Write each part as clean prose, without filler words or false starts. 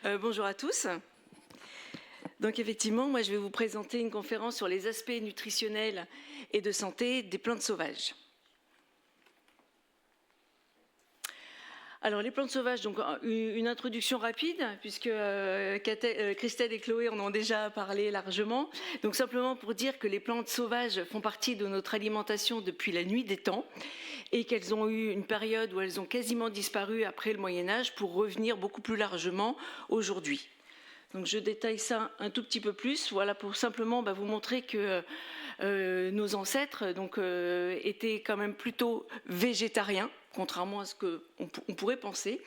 Bonjour à tous. Donc effectivement, moi je vais vous présenter une conférence sur les aspects nutritionnels et de santé des plantes sauvages. Alors les plantes sauvages, donc une introduction rapide puisque Christelle et Chloé en ont déjà parlé largement. Donc simplement pour dire que les plantes sauvages font partie de notre alimentation depuis la nuit des temps et qu'elles ont eu une période où elles ont quasiment disparu après le Moyen-Âge pour revenir beaucoup plus largement aujourd'hui. Donc je détaille ça un tout petit peu plus, voilà, pour simplement vous montrer que nos ancêtres étaient quand même plutôt végétariens, contrairement à ce qu'on pourrait penser,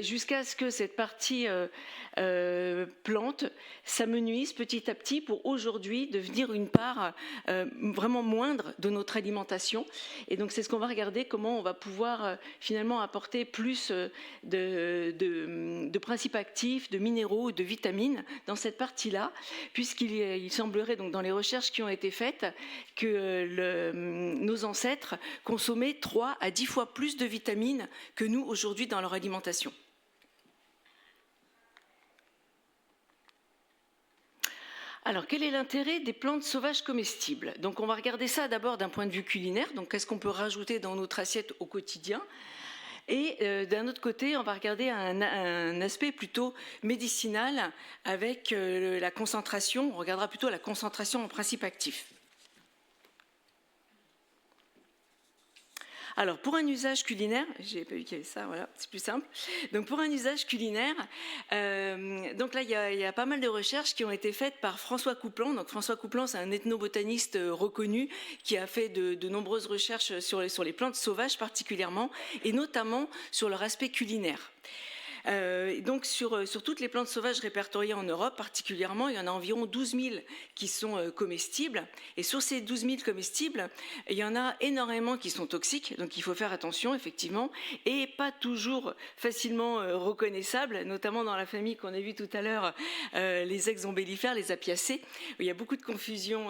jusqu'à ce que cette partie plante s'amenuise petit à petit pour aujourd'hui devenir une part vraiment moindre de notre alimentation. Et donc c'est ce qu'on va regarder, comment on va pouvoir finalement apporter plus de principes actifs, de minéraux, de vitamines dans cette partie-là, puisqu'il semblerait donc dans les recherches qui ont été faites que nos ancêtres consommaient 3 à 10 fois plus de vitamines que nous aujourd'hui dans leur alimentation. Alors, quel est l'intérêt des plantes sauvages comestibles? Donc, on va regarder ça d'abord d'un point de vue culinaire. Donc, qu'est-ce qu'on peut rajouter dans notre assiette au quotidien? Et d'un autre côté, on va regarder un aspect plutôt médicinal avec la concentration. On regardera plutôt la concentration en principes actifs. Alors, pour un usage culinaire, j'ai pas vu qu'il y avait ça, voilà, c'est plus simple. Donc, pour un usage culinaire, donc là, il y a pas mal de recherches qui ont été faites par François Coupland. Donc, François Coupland, c'est un ethnobotaniste reconnu qui a fait de nombreuses recherches sur les plantes sauvages particulièrement, et notamment sur leur aspect culinaire. Donc sur toutes les plantes sauvages répertoriées en Europe particulièrement, il y en a environ 12 000 qui sont comestibles, et sur ces 12 000 comestibles, il y en a énormément qui sont toxiques, donc il faut faire attention effectivement, et pas toujours facilement reconnaissables, notamment dans la famille qu'on a vue tout à l'heure, les exombellifères, les apiacées, où il y a beaucoup de confusion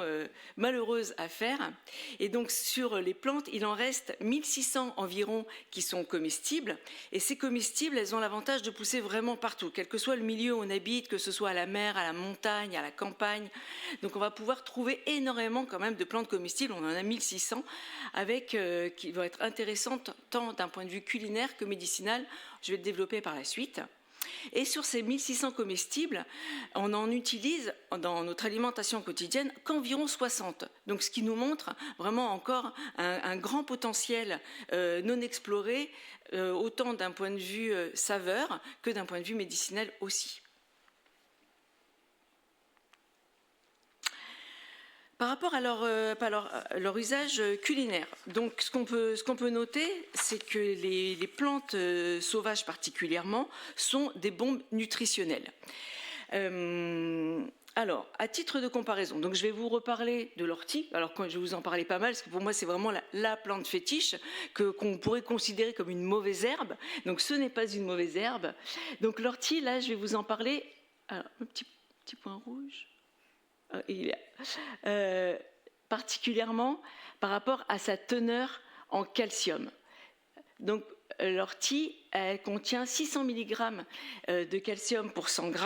malheureuse à faire. Et donc sur les plantes, il en reste 1600 environ qui sont comestibles, et ces comestibles, elles ont l'avantage de pousser vraiment partout, quel que soit le milieu où on habite, que ce soit à la mer, à la montagne, à la campagne. Donc on va pouvoir trouver énormément quand même de plantes comestibles, on en a 1600, avec, qui vont être intéressantes tant d'un point de vue culinaire que médicinal. Je vais le développer par la suite. Et sur ces 1600 comestibles, on en utilise dans notre alimentation quotidienne qu'environ 60. Donc ce qui nous montre vraiment encore un grand potentiel non exploré, autant d'un point de vue saveur que d'un point de vue médicinal aussi. Par rapport à leur usage culinaire, donc ce qu'on peut noter, c'est que les plantes sauvages particulièrement sont des bombes nutritionnelles. Alors, à titre de comparaison, donc je vais vous reparler de l'ortie. Alors, je vais vous en parler pas mal, parce que pour moi, c'est vraiment la plante fétiche qu'on pourrait considérer comme une mauvaise herbe. Donc, ce n'est pas une mauvaise herbe. Donc, l'ortie, là, je vais vous en parler. Alors, un petit point rouge. Particulièrement par rapport à sa teneur en calcium. Donc, l'ortie, elle contient 600 mg de calcium pour 100 g.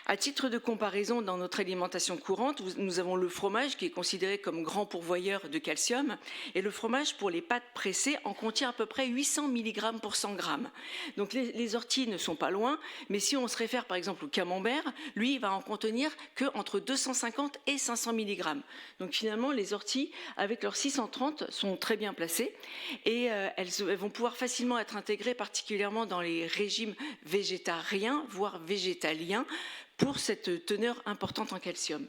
À titre de comparaison, dans notre alimentation courante, nous avons le fromage qui est considéré comme grand pourvoyeur de calcium, et le fromage pour les pâtes pressées en contient à peu près 800 mg pour 100 g. Donc les orties ne sont pas loin, mais si on se réfère par exemple au camembert, lui il va en contenir que entre 250 et 500 mg. Donc finalement les orties avec leurs 630 sont très bien placées, et elles vont pouvoir facilement être intégrées particulièrement dans les régimes végétariens, voire végétaliens, pour cette teneur importante en calcium.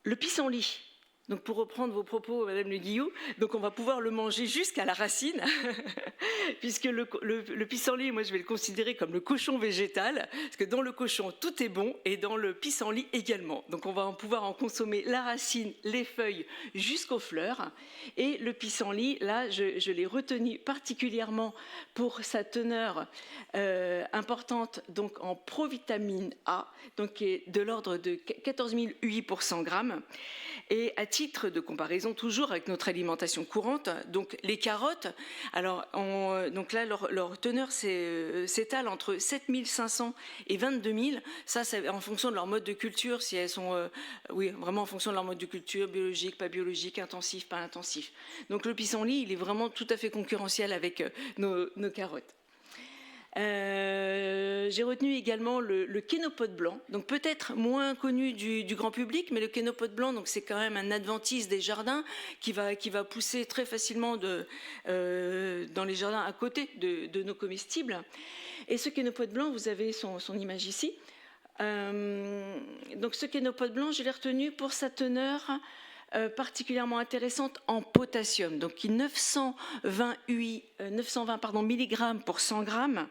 Le pissenlit. Donc pour reprendre vos propos, Madame Le Guillou, donc on va pouvoir le manger jusqu'à la racine, puisque le pissenlit, moi je vais le considérer comme le cochon végétal, parce que dans le cochon tout est bon, et dans le pissenlit également. Donc on va pouvoir en consommer la racine, les feuilles, jusqu'aux fleurs. Et le pissenlit, là je l'ai retenu particulièrement pour sa teneur importante donc en provitamine A, donc qui est de l'ordre de 14 000 UI pour 100 g. Et à titre de comparaison toujours avec notre alimentation courante, donc les carottes, alors donc là leur teneur s'étale entre 7500 et 22 000, ça c'est en fonction de leur mode de culture, si elles sont oui, vraiment en fonction de leur mode de culture, biologique, pas biologique, intensif, pas intensif. Donc le pissenlit, il est vraiment tout à fait concurrentiel avec nos carottes. J'ai retenu également le kénopode blanc, donc peut-être moins connu du grand public, mais le kénopode blanc, donc c'est quand même un adventice des jardins qui va pousser très facilement dans les jardins à côté de nos comestibles. Et ce kénopode blanc, vous avez son image ici. Donc ce kénopode blanc, je l'ai retenu pour sa teneur particulièrement intéressante en potassium, donc 920 mg pour 100 grammes,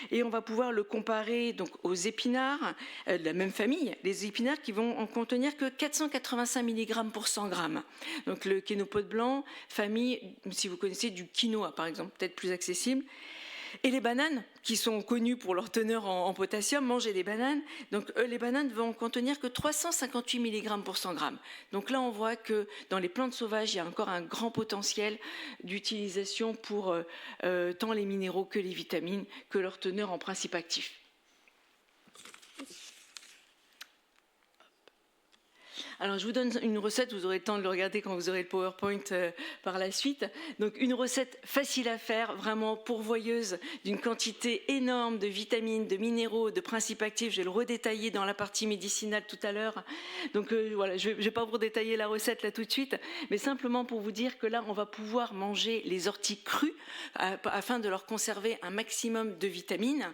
et on va pouvoir le comparer donc aux épinards de la même famille, les épinards qui vont en contenir que 485 mg pour 100 grammes. Donc le kénopode blanc, famille, si vous connaissez du quinoa par exemple, peut-être plus accessible. Et les bananes, qui sont connues pour leur teneur en potassium, manger des bananes. Donc les bananes vont contenir que 358 mg pour 100 grammes. Donc là, on voit que dans les plantes sauvages, il y a encore un grand potentiel d'utilisation pour tant les minéraux que les vitamines, que leur teneur en principe actif. Alors, je vous donne une recette, vous aurez le temps de le regarder quand vous aurez le PowerPoint par la suite. Donc, une recette facile à faire, vraiment pourvoyeuse d'une quantité énorme de vitamines, de minéraux, de principes actifs. Je vais le redétailler dans la partie médicinale tout à l'heure. Donc, voilà, je ne vais pas vous détailler la recette là tout de suite, mais simplement pour vous dire que là, on va pouvoir manger les orties crues afin de leur conserver un maximum de vitamines.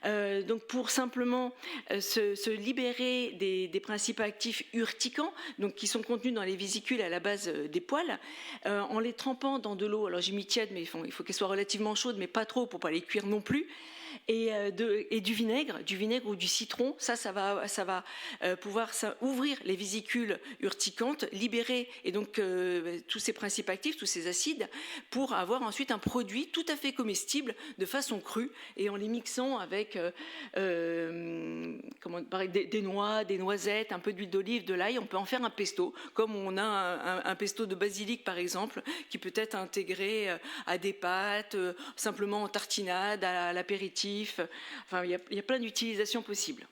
Donc pour simplement se libérer des principes actifs urticants, donc qui sont contenus dans les vésicules à la base des poils, en les trempant dans de l'eau, alors j'ai mis tiède, mais il faut qu'elle soit relativement chaude, mais pas trop pour pas les cuire non plus, et du vinaigre ou du citron, ça va pouvoir ouvrir les vésicules urticantes, libérer et donc tous ces principes actifs, tous ces acides, pour avoir ensuite un produit tout à fait comestible de façon crue, et en les mixant avec des noix, des noisettes, un peu d'huile d'olive, de l'ail, on peut en faire un pesto, comme on a un pesto de basilic par exemple, qui peut être intégré à des pâtes, simplement en tartinade, à l'apéritif. Enfin, il y a plein d'utilisations possibles.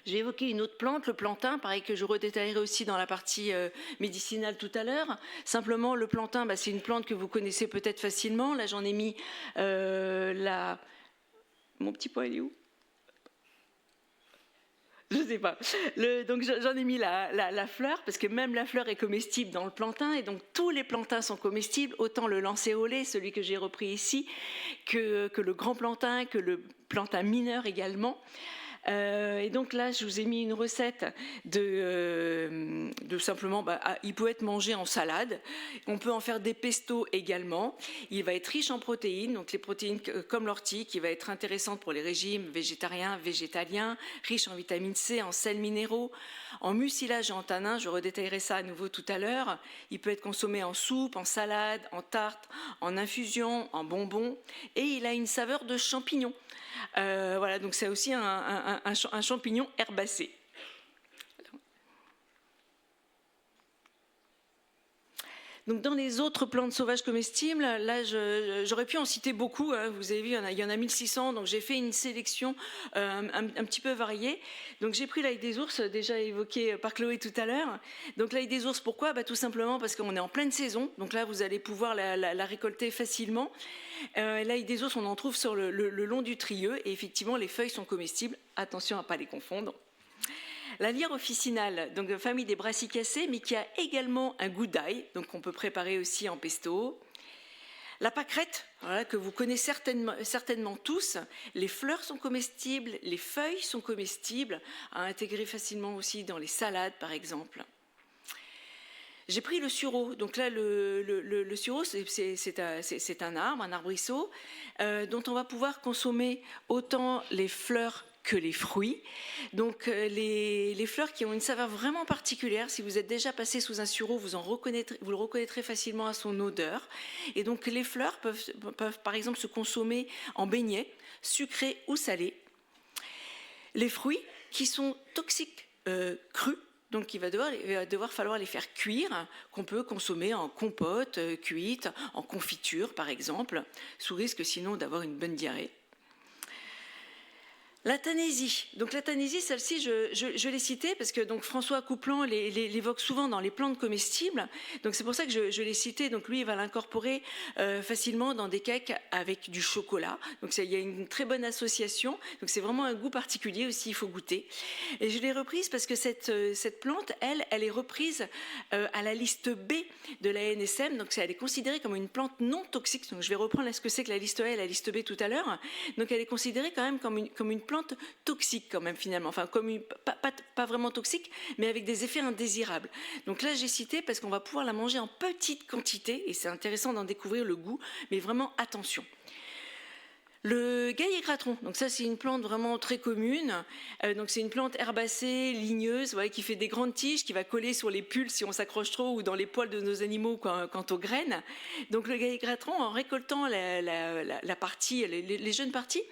J'ai évoqué une autre plante, le plantain, pareil que je redétaillerai aussi dans la partie médicinale tout à l'heure. Simplement, le plantain, c'est une plante que vous connaissez peut-être facilement. Là, j'en ai mis Mon petit point, il est où ? Je ne sais pas. Donc j'en ai mis la fleur, parce que même la fleur est comestible dans le plantain, et donc tous les plantains sont comestibles, autant le lancéolé, celui que j'ai repris ici, que le grand plantain, que le plantain mineur également. Et donc là, je vous ai mis une recette de simplement, il peut être mangé en salade. On peut en faire des pestos également. Il va être riche en protéines, donc les protéines comme l'ortie, qui va être intéressante pour les régimes végétariens, végétaliens, riche en vitamine C, en sels minéraux, en mucilage et en tanins. Je redétaillerai ça à nouveau tout à l'heure. Il peut être consommé en soupe, en salade, en tarte, en infusion, en bonbons. Et il a une saveur de champignon. Voilà, donc c'est aussi un champignon herbacé. Donc dans les autres plantes sauvages comestibles, là j'aurais pu en citer beaucoup, hein. Vous avez vu, il y en a 1600, donc j'ai fait une sélection un petit peu variée. Donc j'ai pris l'ail des ours, déjà évoqué par Chloé tout à l'heure. Donc l'ail des ours, pourquoi ? Tout simplement parce qu'on est en pleine saison, donc là vous allez pouvoir la récolter facilement. L'ail des ours, on en trouve sur le long du Trieux, et effectivement les feuilles sont comestibles, attention à ne pas les confondre. La lyre officinale, donc de famille des brassicacées, mais qui a également un goût d'ail, donc on peut préparer aussi en pesto. La pâquerette, voilà, que vous connaissez certainement tous, les fleurs sont comestibles, les feuilles sont comestibles, à intégrer facilement aussi dans les salades par exemple. J'ai pris le sureau, donc là le sureau c'est un arbrisseau, dont on va pouvoir consommer autant les fleurs que les fruits. Donc les fleurs qui ont une saveur vraiment particulière, si vous êtes déjà passé sous un sureau, vous le reconnaîtrez facilement à son odeur. Et donc les fleurs peuvent par exemple se consommer en beignets, sucrés ou salés. Les fruits, qui sont toxiques crus. Donc il va devoir falloir les faire cuire, qu'on peut consommer en compote cuite, en confiture par exemple, sous risque sinon d'avoir une bonne diarrhée. La Tanésie. Donc la Tanésie, celle-ci, je l'ai citée parce que donc François Coupland l'évoque souvent dans les plantes comestibles. Donc c'est pour ça que je l'ai citée. Donc lui, il va l'incorporer facilement dans des cakes avec du chocolat. Donc il y a une très bonne association. Donc c'est vraiment un goût particulier aussi, il faut goûter. Et je l'ai reprise parce que cette plante, elle est reprise à la liste B de la NSM. Donc elle est considérée comme une plante non toxique. Donc je vais reprendre ce que c'est que la liste A et la liste B tout à l'heure. Donc elle est considérée quand même comme une plante toxique quand même finalement, enfin pas vraiment toxique, mais avec des effets indésirables. Donc là j'ai cité parce qu'on va pouvoir la manger en petite quantité et c'est intéressant d'en découvrir le goût, mais vraiment attention. Le gaillet-gratron, donc ça c'est une plante vraiment très commune, donc c'est une plante herbacée, ligneuse, qui fait des grandes tiges, qui va coller sur les pulls si on s'accroche trop ou dans les poils de nos animaux quant aux graines. Donc le gaillet-gratron, en récoltant la partie, les jeunes parties,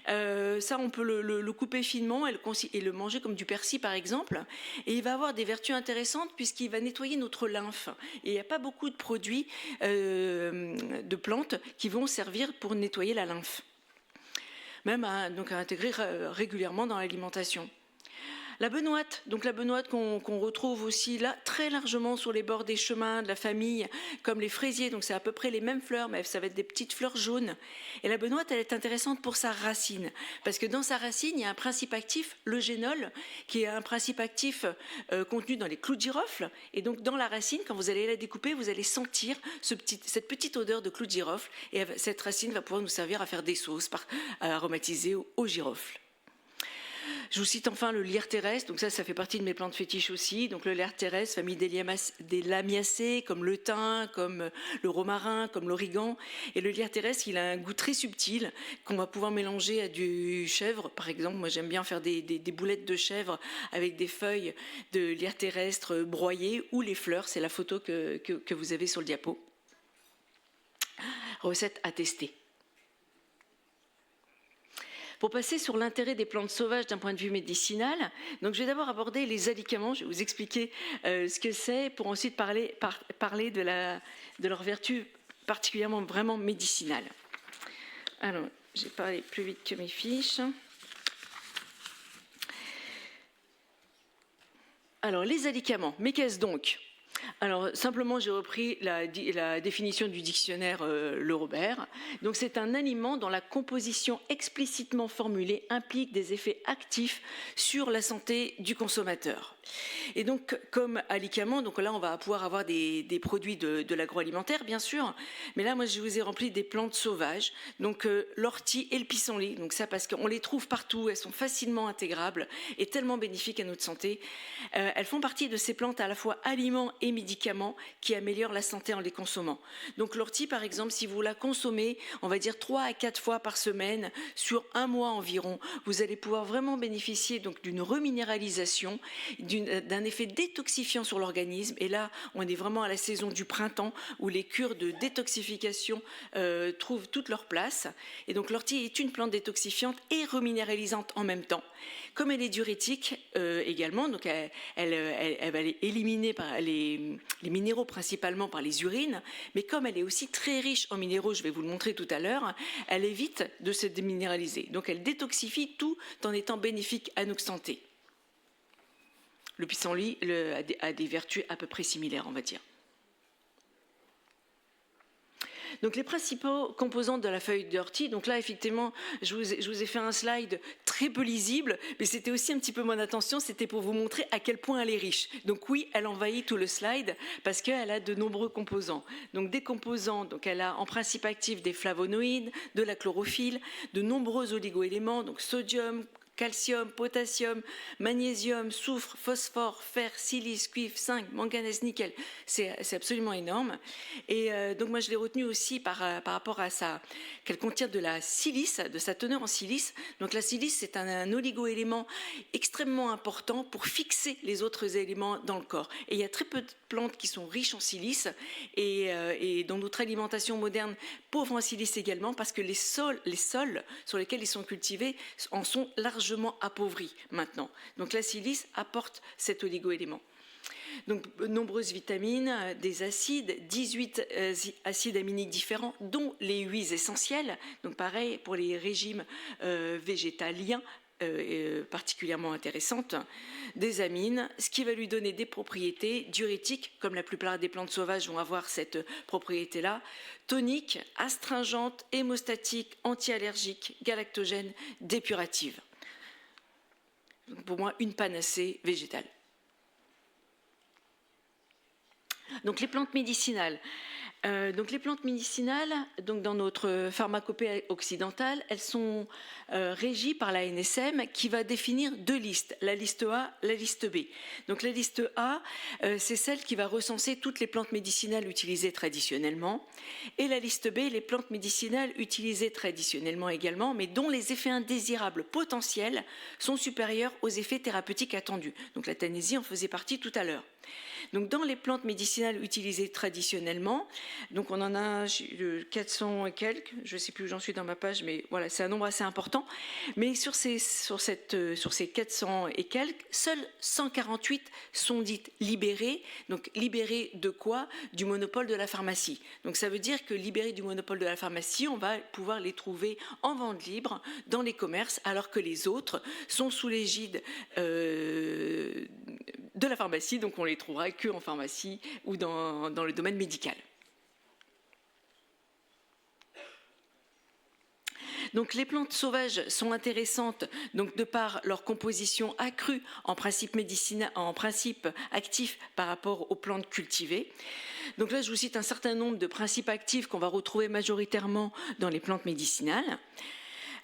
ça on peut le couper finement et le manger comme du persil par exemple, et il va avoir des vertus intéressantes puisqu'il va nettoyer notre lymphe. Et il n'y a pas beaucoup de produits de plantes qui vont servir pour nettoyer la lymphe. Même à intégrer régulièrement dans l'alimentation. La benoîte, donc la benoîte qu'on retrouve aussi là très largement sur les bords des chemins de la famille, comme les fraisiers, donc c'est à peu près les mêmes fleurs, mais ça va être des petites fleurs jaunes. Et la benoîte, elle est intéressante pour sa racine, parce que dans sa racine, il y a un principe actif, le génol, qui est un principe actif contenu dans les clous de girofle. Et donc dans la racine, quand vous allez la découper, vous allez sentir cette petite odeur de clous de girofle, et cette racine va pouvoir nous servir à faire des sauces aromatisées au girofle. Je vous cite enfin le lierre terrestre, donc ça fait partie de mes plantes fétiches aussi. Donc le lierre terrestre, famille des lamiacées, comme le thym, comme le romarin, comme l'origan. Et le lierre terrestre, il a un goût très subtil qu'on va pouvoir mélanger à du chèvre. Par exemple, moi j'aime bien faire des boulettes de chèvre avec des feuilles de lierre terrestre broyées ou les fleurs. C'est la photo que vous avez sur le diapo. Recette à tester. Pour passer sur l'intérêt des plantes sauvages d'un point de vue médicinal, donc je vais d'abord aborder les alicaments, je vais vous expliquer ce que c'est pour ensuite parler de leur vertu particulièrement vraiment médicinale. Alors, j'ai parlé plus vite que mes fiches. Alors, les alicaments, mais qu'est-ce donc ? Alors, simplement, j'ai repris la définition du dictionnaire Le Robert. Donc, c'est un aliment dont la composition explicitement formulée implique des effets actifs sur la santé du consommateur. Et donc, comme alicament, donc là, on va pouvoir avoir des produits de l'agroalimentaire, bien sûr. Mais là, moi, je vous ai rempli des plantes sauvages. Donc, l'ortie et le pissenlit. Donc, ça, parce qu'on les trouve partout. Elles sont facilement intégrables et tellement bénéfiques à notre santé. Elles font partie de ces plantes à la fois aliments et médicaments qui améliorent la santé en les consommant. Donc, l'ortie, par exemple, si vous la consommez, on va dire 3 à 4 fois par semaine, sur un mois environ, vous allez pouvoir vraiment bénéficier donc d'une reminéralisation, d'un effet détoxifiant sur l'organisme. Et là, on est vraiment à la saison du printemps où les cures de détoxification trouvent toute leur place. Et donc l'ortie est une plante détoxifiante et reminéralisante en même temps. Comme elle est diurétique également, donc elle va éliminer les minéraux principalement par les urines, mais comme elle est aussi très riche en minéraux, je vais vous le montrer tout à l'heure, elle évite de se déminéraliser. Donc elle détoxifie tout en étant bénéfique à notre santé. Le pissenlit a des vertus à peu près similaires, on va dire. Donc les principaux composants de la feuille d'ortie, donc là effectivement je vous ai fait un slide très peu lisible, mais c'était aussi un petit peu mon intention, c'était pour vous montrer à quel point elle est riche. Donc oui, elle envahit tout le slide parce qu'elle a de nombreux composants. Donc des composants, donc elle a en principe actif des flavonoïdes, de la chlorophylle, de nombreux oligoéléments, donc sodium, calcium, potassium, magnésium, soufre, phosphore, fer, silice, cuivre, zinc, manganèse, nickel. C'est absolument énorme. Et donc moi je l'ai retenu aussi par rapport à qu'elle contient de la silice, de sa teneur en silice. Donc la silice c'est un oligoélément extrêmement important pour fixer les autres éléments dans le corps. Et il y a très peu de plantes qui sont riches en silice et dans notre alimentation moderne pauvre en silice également parce que les sols sur lesquels ils sont cultivés en sont largement largement appauvrie maintenant. Donc la silice apporte cet oligo-élément. Donc, nombreuses vitamines, des acides, 18 acides aminiques différents, dont les huiles essentielles. Donc, pareil pour les régimes végétaliens, particulièrement intéressantes, des amines, ce qui va lui donner des propriétés diurétiques, comme la plupart des plantes sauvages vont avoir cette propriété-là, tonique, astringente, hémostatique, anti-allergique, galactogène, dépurative. Donc, pour moi, une panacée végétale. Donc les plantes médicinales. Donc dans notre pharmacopée occidentale, elles sont régies par la NSM qui va définir deux listes, la liste A, la liste B. Donc la liste A, c'est celle qui va recenser toutes les plantes médicinales utilisées traditionnellement, et la liste B, les plantes médicinales utilisées traditionnellement également, mais dont les effets indésirables potentiels sont supérieurs aux effets thérapeutiques attendus. Donc la tannésie en faisait partie tout à l'heure. Donc, dans les plantes médicinales utilisées traditionnellement, donc on en a 400 et quelques, je ne sais plus où j'en suis dans ma page, mais voilà, c'est un nombre assez important. Mais sur ces 400 et quelques, seules 148 sont dites libérées. Donc libérées de quoi? Du monopole de la pharmacie. Donc ça veut dire que libérées du monopole de la pharmacie, on va pouvoir les trouver en vente libre dans les commerces, alors que les autres sont sous l'égide de la pharmacie, donc on les trouvera que en pharmacie ou dans le domaine médical. Donc les plantes sauvages sont intéressantes donc de par leur composition accrue en principe actif par rapport aux plantes cultivées. Donc là je vous cite un certain nombre de principes actifs qu'on va retrouver majoritairement dans les plantes médicinales.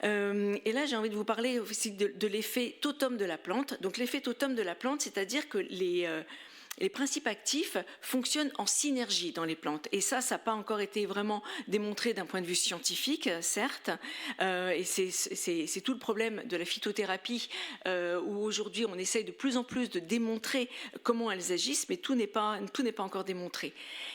Et là, j'ai envie de vous parler aussi de l'effet totem de la plante. Donc l'effet totem de la plante, c'est-à-dire que les principes actifs fonctionnent en synergie dans les plantes. Et ça n'a pas encore été vraiment démontré d'un point de vue scientifique, certes. Et c'est tout le problème de la phytothérapie, où aujourd'hui on essaye de plus en plus de démontrer comment elles agissent, mais tout n'est pas encore démontré.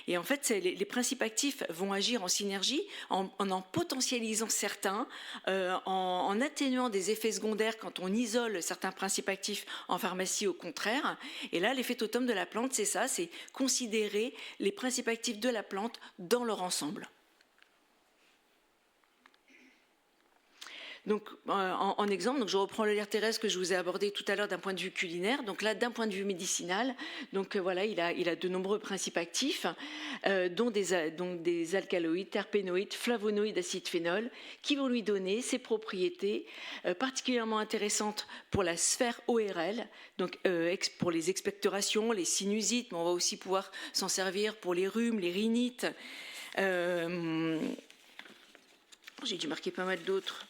Et en fait, les principes actifs vont agir en synergie, en potentialisant certains, en atténuant des effets secondaires quand on isole certains principes actifs en pharmacie au contraire. Et là, l'effet totem de la plante, c'est ça, c'est considérer les principes actifs de la plante dans leur ensemble. Donc, en exemple, donc je reprends le lierre terrestre que je vous ai abordé tout à l'heure d'un point de vue culinaire. Donc là, d'un point de vue médicinal, donc voilà, il a de nombreux principes actifs, dont des alcaloïdes, terpénoïdes, flavonoïdes, acide phénol, qui vont lui donner ces propriétés particulièrement intéressantes pour la sphère ORL, donc pour les expectorations, les sinusites, mais on va aussi pouvoir s'en servir pour les rhumes, les rhinites. J'ai dû marquer pas mal d'autres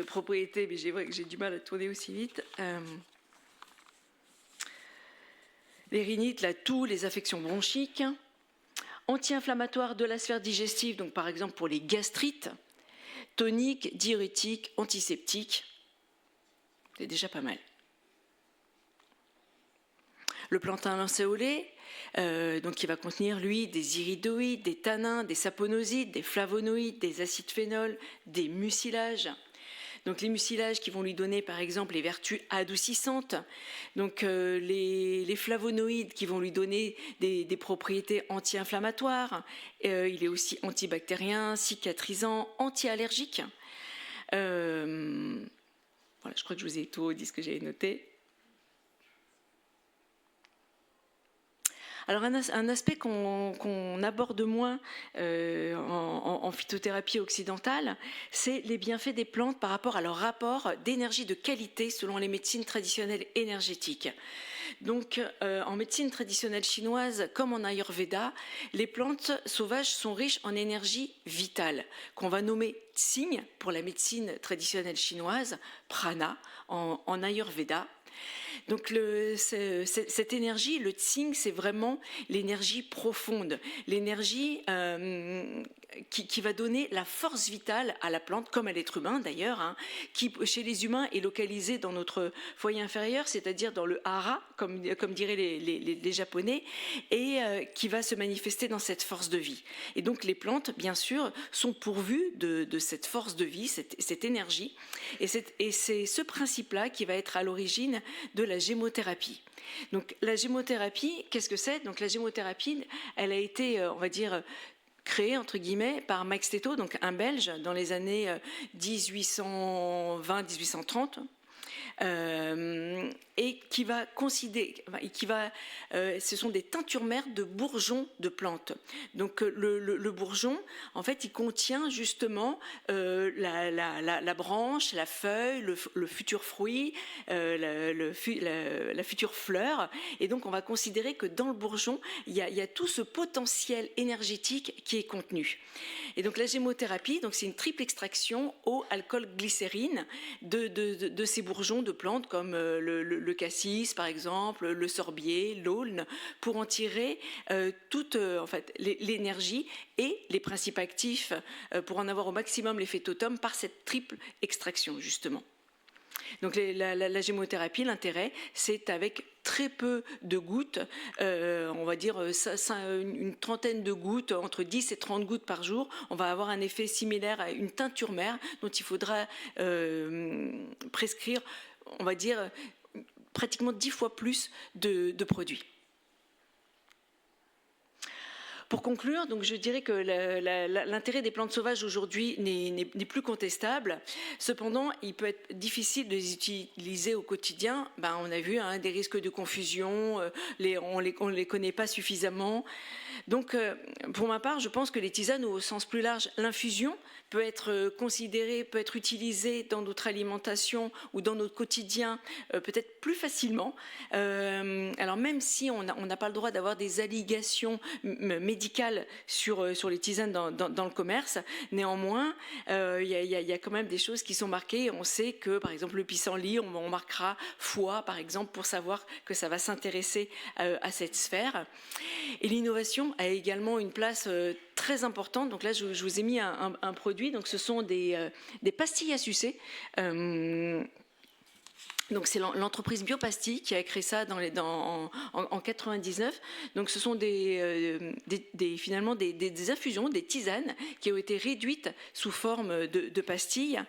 propriétés, mais j'ai du mal à tourner aussi vite. Les rhinites, la toux, les affections bronchiques, anti-inflammatoires de la sphère digestive, donc par exemple pour les gastrites, toniques, diurétiques, antiseptiques, c'est déjà pas mal. Le plantain lancéolé, donc qui va contenir, lui, des iridoïdes, des tannins, des saponosides, des flavonoïdes, des acides phénols, des mucilages. Donc les mucilages qui vont lui donner par exemple les vertus adoucissantes, donc les flavonoïdes qui vont lui donner des propriétés anti-inflammatoires, il est aussi antibactérien, cicatrisant, anti-allergique. Voilà, je crois que je vous ai tout dit ce que j'avais noté. Alors un aspect qu'on aborde moins en phytothérapie occidentale, c'est les bienfaits des plantes par rapport à leur rapport d'énergie de qualité selon les médecines traditionnelles énergétiques. Donc en médecine traditionnelle chinoise comme en Ayurveda, les plantes sauvages sont riches en énergie vitale, qu'on va nommer Tsing pour la médecine traditionnelle chinoise, Prana en Ayurveda. Donc cette énergie, le Tsing, c'est vraiment l'énergie profonde, l'énergie qui va donner la force vitale à la plante, comme à l'être humain d'ailleurs, hein, qui chez les humains est localisée dans notre foyer inférieur, c'est-à-dire dans le hara, comme diraient les Japonais, et qui va se manifester dans cette force de vie. Et donc les plantes, bien sûr, sont pourvues de cette force de vie, cette énergie, et c'est ce principe-là qui va être à l'origine de la gémothérapie. Donc la gémothérapie, qu'est-ce que c'est? Donc la gémothérapie, elle a été, on va dire, créée entre guillemets par Max Tetto, donc un Belge, dans les années 1820-1830. Et qui va ce sont des teintures mères de bourgeons de plantes. Donc le bourgeon, en fait, il contient justement la branche, la feuille, le futur fruit, la future fleur. Et donc on va considérer que dans le bourgeon, il y a tout ce potentiel énergétique qui est contenu. Et donc la gémothérapie, donc c'est une triple extraction eau, alcool, glycérine de ces bourgeons de plantes comme le cassis par exemple, le sorbier, l'aulne, pour en tirer toute en fait, l'énergie et les principes actifs pour en avoir au maximum l'effet totem par cette triple extraction justement. Donc la gémothérapie, l'intérêt, c'est avec très peu de gouttes, on va dire une trentaine de gouttes, entre 10 et 30 gouttes par jour, on va avoir un effet similaire à une teinture mère dont il faudra prescrire, on va dire, pratiquement 10 fois plus de produits. Pour conclure, donc je dirais que l'intérêt des plantes sauvages aujourd'hui n'est plus contestable. Cependant, il peut être difficile de les utiliser au quotidien. On a vu des risques de confusion, on les connaît pas suffisamment. Donc, pour ma part, je pense que les tisanes, ou au sens plus large, l'infusion, peut être considérée, peut être utilisée dans notre alimentation ou dans notre quotidien, peut-être plus facilement. Alors même si on n'a pas le droit d'avoir des allégations médicales sur les tisanes dans le commerce, néanmoins, il y a quand même des choses qui sont marquées. On sait que, par exemple, le pissenlit, on marquera foie, par exemple, pour savoir que ça va s'intéresser à cette sphère. Et l'innovation a également une place très importante. Donc là, je vous ai mis un produit. Donc ce sont des pastilles à sucer. Donc c'est l'entreprise Biopastille qui a créé ça en 99. Donc ce sont finalement des infusions, des tisanes qui ont été réduites sous forme de pastilles.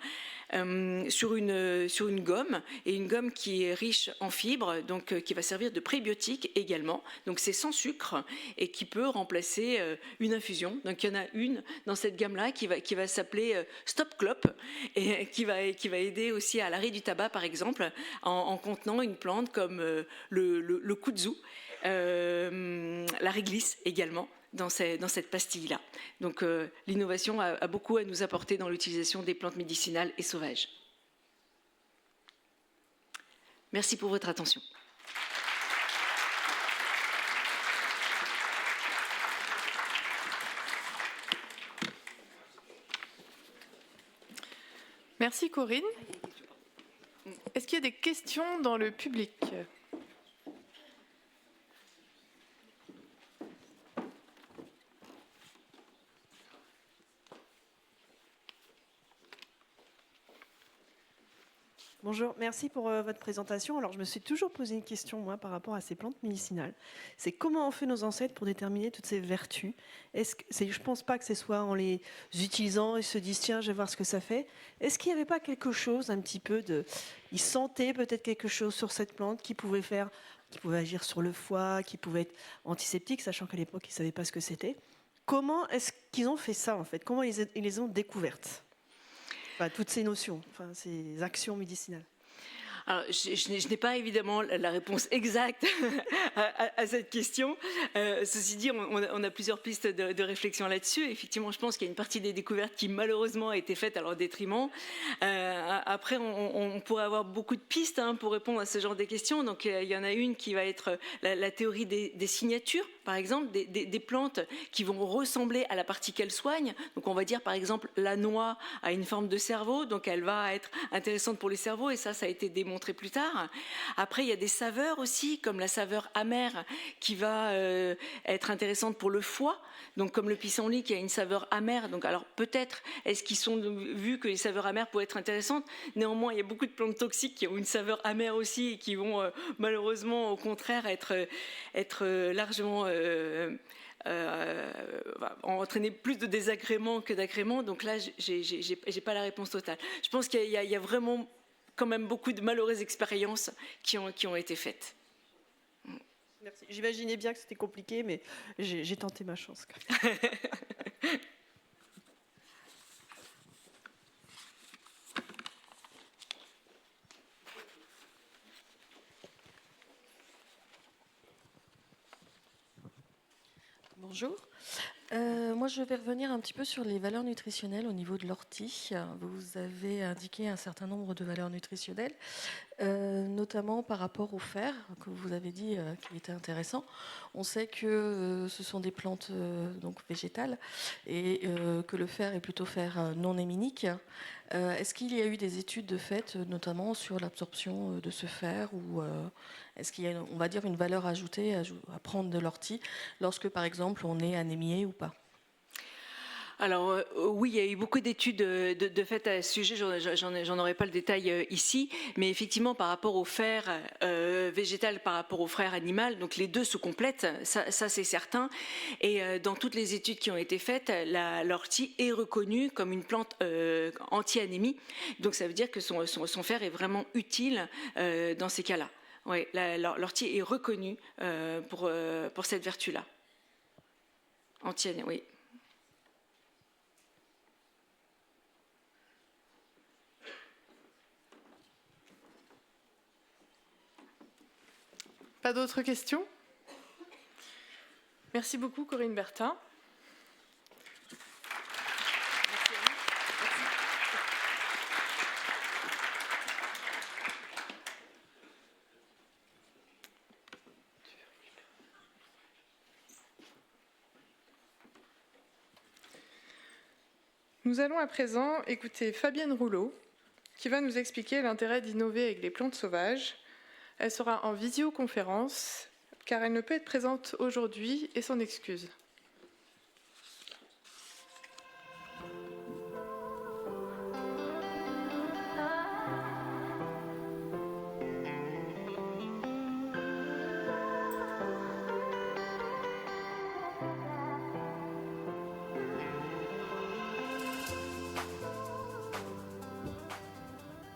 Sur une gomme, et une gomme qui est riche en fibres, donc qui va servir de prébiotique également. Donc c'est sans sucre et qui peut remplacer une infusion. Donc il y en a une dans cette gamme-là qui va s'appeler Stop Clop, et qui va aider aussi à l'arrêt du tabac par exemple, en contenant une plante comme le kudzu, la réglisse également. Dans cette pastille-là. Donc l'innovation a beaucoup à nous apporter dans l'utilisation des plantes médicinales et sauvages. Merci pour votre attention. Merci Corinne. Est-ce qu'il y a des questions dans le public ? Bonjour, merci pour votre présentation. Alors, je me suis toujours posé une question, moi, par rapport à ces plantes médicinales. C'est comment ont fait nos ancêtres pour déterminer toutes ces vertus ? Je ne pense pas que ce soit en les utilisant, ils se disent, tiens, je vais voir ce que ça fait. Est-ce qu'il n'y avait pas quelque chose, un petit peu de... Ils sentaient peut-être quelque chose sur cette plante qui pouvait agir sur le foie, qui pouvait être antiseptique, sachant qu'à l'époque, ils ne savaient pas ce que c'était. Comment est-ce qu'ils ont fait ça, en fait ? Comment ils les ont découvertes ? Enfin, toutes ces notions, ces actions médicinales. Alors, je n'ai pas évidemment la réponse exacte à cette question. Ceci dit, on a plusieurs pistes de réflexion là-dessus. Effectivement, je pense qu'il y a une partie des découvertes qui malheureusement a été faite à leur détriment. Après, on pourrait avoir beaucoup de pistes pour répondre à ce genre de questions. Donc, il y en a une qui va être la théorie des signatures, par exemple, des plantes qui vont ressembler à la partie qu'elles soignent. Donc on va dire par exemple la noix a une forme de cerveau, donc elle va être intéressante pour les cerveaux, et ça a été démontré plus tard. Après, il y a des saveurs aussi, comme la saveur amère qui va être intéressante pour le foie, donc comme le pissenlit qui a une saveur amère. Donc alors peut-être est-ce qu'ils sont vu que les saveurs amères pourraient être intéressantes. Néanmoins, il y a beaucoup de plantes toxiques qui ont une saveur amère aussi et qui vont malheureusement au contraire être largement entraîner plus de désagréments que d'agréments. Donc là, j'ai pas la réponse totale. Je pense qu'il y a vraiment quand même beaucoup de malheureuses expériences qui ont été faites. Merci. J'imaginais bien que c'était compliqué, mais j'ai tenté ma chance. Bonjour. Moi, je vais revenir un petit peu sur les valeurs nutritionnelles au niveau de l'ortie. Vous avez indiqué un certain nombre de valeurs nutritionnelles, notamment par rapport au fer, que vous avez dit qu'il était intéressant. On sait que ce sont des plantes donc végétales et que le fer est plutôt fer non héminique. Est-ce qu'il y a eu des études de fait, notamment sur l'absorption de ce fer, ou est-ce qu'il y a, on va dire, une valeur ajoutée à prendre de l'ortie lorsque, par exemple, on est anémié ou pas? Alors oui, il y a eu beaucoup d'études de fait à ce sujet, j'en aurai pas le détail ici, mais effectivement par rapport au fer végétal, par rapport au fer animal, donc les deux se complètent, ça c'est certain, et dans toutes les études qui ont été faites, l'ortie est reconnue comme une plante anti-anémie, donc ça veut dire que son fer est vraiment utile dans ces cas-là. Oui, l'ortie est reconnue pour cette vertu-là. Anti-anémie, oui. Pas d'autres questions? Merci beaucoup, Corinne Bertin. Nous allons à présent écouter Fabienne Rouleau, qui va nous expliquer l'intérêt d'innover avec les plantes sauvages. Elle sera en visioconférence, car elle ne peut être présente aujourd'hui et s'en excuse.